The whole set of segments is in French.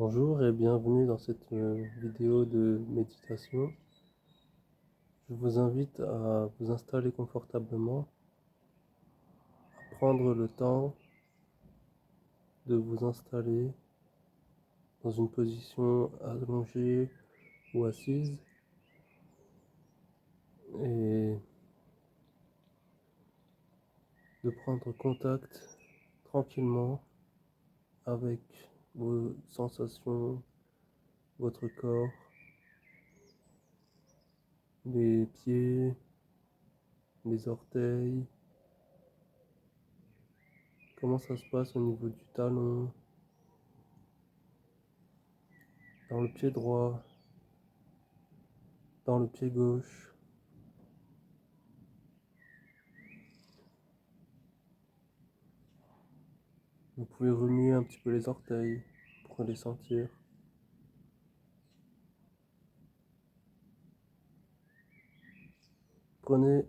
Bonjour et bienvenue dans cette vidéo de méditation. Je vous invite à vous installer confortablement, à prendre le temps de vous installer dans une position allongée ou assise et de prendre contact tranquillement avec vos sensations, votre corps, les pieds, les orteils, comment ça se passe au niveau du talon, dans le pied droit, dans le pied gauche. Vous pouvez remuer un petit peu les orteils pour les sentir. Prenez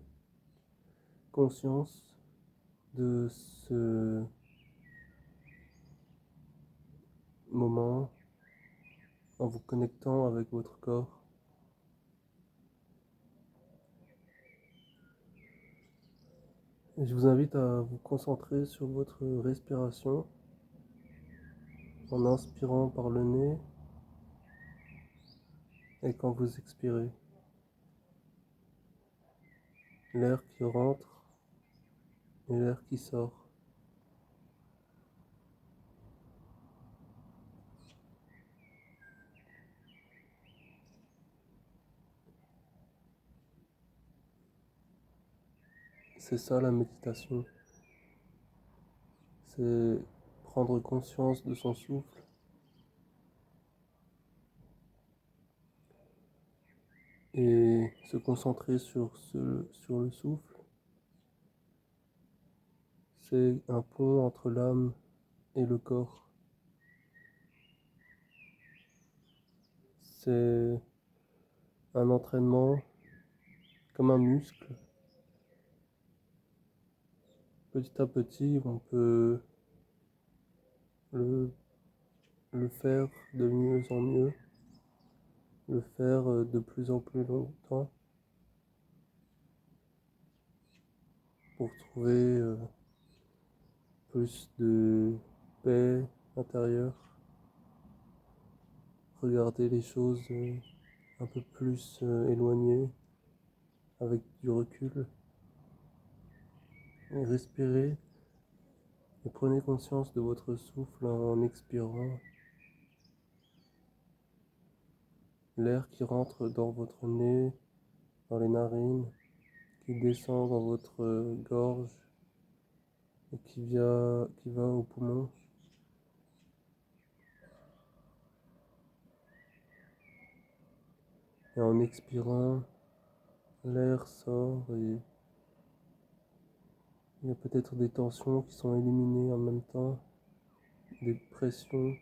conscience de ce moment en vous connectant avec votre corps. Et je vous invite à vous concentrer sur votre respiration en inspirant par le nez et quand vous expirez. L'air qui rentre et l'air qui sort. C'est ça la méditation. C'est prendre conscience de son souffle et se concentrer sur le souffle. C'est un pont entre l'âme et le corps. C'est un entraînement comme un muscle. Petit à petit, on peut le, le faire de mieux en mieux, le faire de plus en plus longtemps pour trouver plus de paix intérieure, regarder les choses un peu plus éloignées avec du recul et respirer et prenez conscience de votre souffle en expirant. L'air qui rentre dans votre nez, dans les narines, qui descend dans votre gorge et qui va au poumon. Et en expirant, l'air sort et il y a peut-être des tensions qui sont éliminées en même temps, des pressions.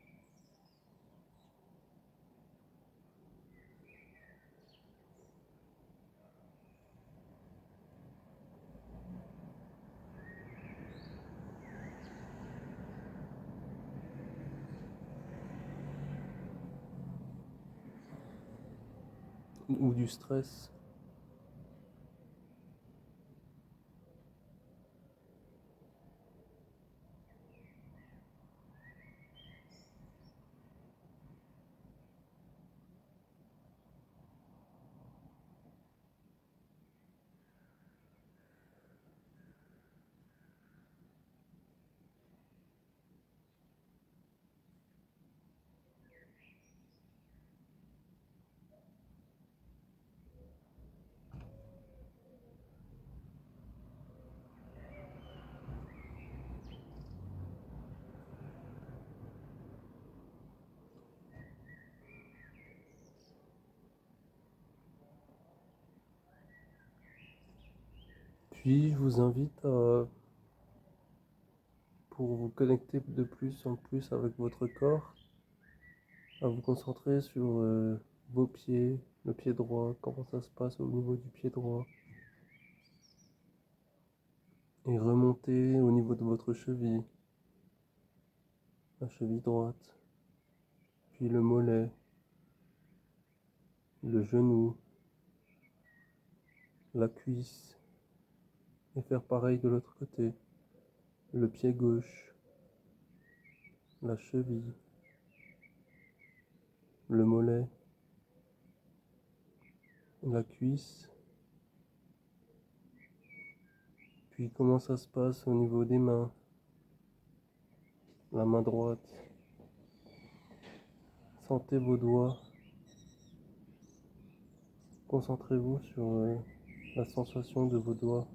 Ou du stress. Puis je vous invite pour vous connecter de plus en plus avec votre corps, à vous concentrer sur vos pieds, le pied droit, comment ça se passe au niveau du pied droit, et remonter au niveau de votre cheville, la cheville droite, puis le mollet, le genou, la cuisse, et faire pareil de l'autre côté, le pied gauche, la cheville, le mollet, la cuisse, puis comment ça se passe au niveau des mains, la main droite, sentez vos doigts, concentrez-vous sur la sensation de vos doigts,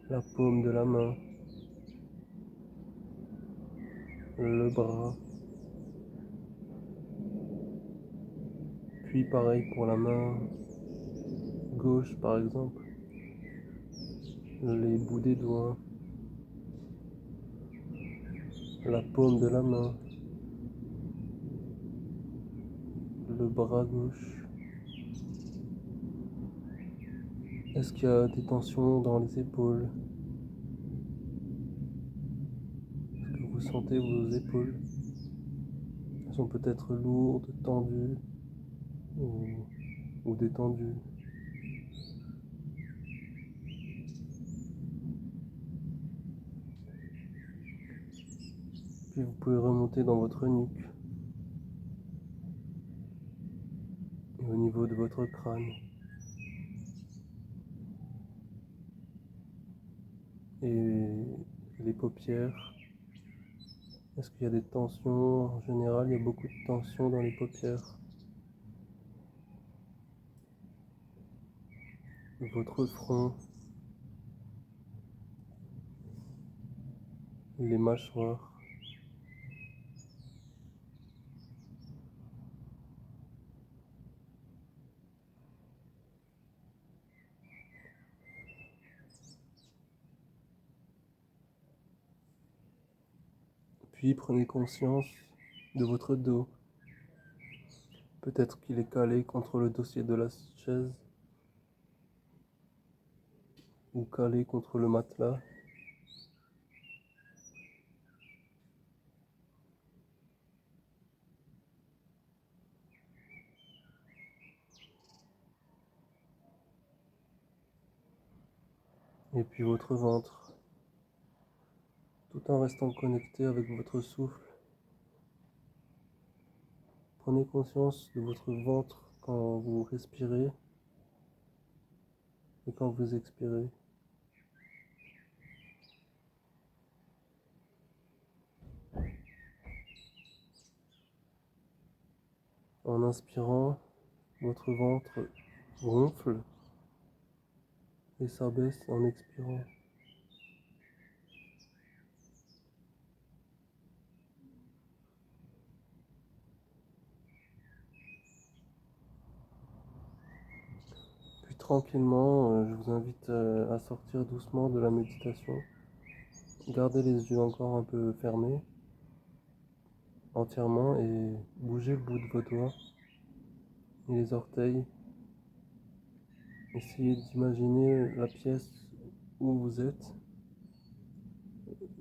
la paume de la main, le bras, puis pareil pour la main gauche par exemple, les bouts des doigts, la paume de la main, le bras gauche. Est-ce qu'il y a des tensions dans les épaules? Est-ce que vous sentez vos épaules? Elles sont peut-être lourdes, tendues ou détendues. Puis vous pouvez remonter dans votre nuque et au niveau de votre crâne. Et les paupières. Est-ce qu'il y a des tensions? En général, il y a beaucoup de tensions dans les paupières. Votre front, les mâchoires. Puis prenez conscience de votre dos. Peut-être qu'il est calé contre le dossier de la chaise ou calé contre le matelas. Et puis votre ventre, tout en restant connecté avec votre souffle. Prenez conscience de votre ventre quand vous respirez et quand vous expirez. En inspirant, votre ventre gonfle et s'abaisse en expirant. Puis tranquillement, je vous invite à sortir doucement de la méditation. Gardez les yeux encore un peu fermés, entièrement, et bougez le bout de vos doigts et les orteils. Essayez d'imaginer la pièce où vous êtes,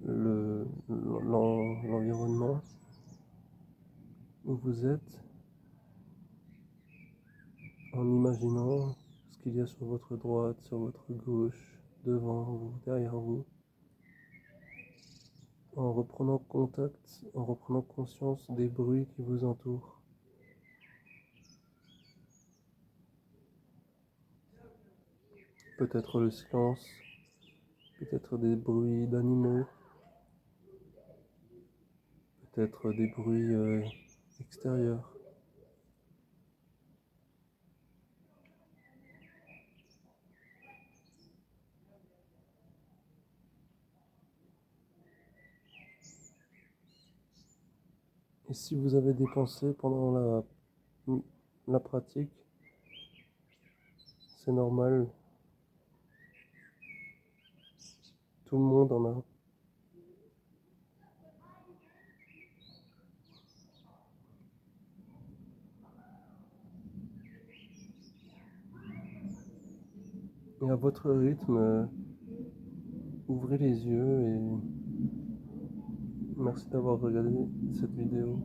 l'environnement où vous êtes, en imaginant ce qu'il y a sur votre droite, sur votre gauche, devant vous, derrière vous, en reprenant contact, en reprenant conscience des bruits qui vous entourent. Peut-être le silence, peut-être des bruits d'animaux, peut-être des bruits extérieurs. Et si vous avez des pensées pendant la pratique, c'est normal, tout le monde en a. Et à votre rythme, ouvrez les yeux et Merci d'avoir regardé cette vidéo.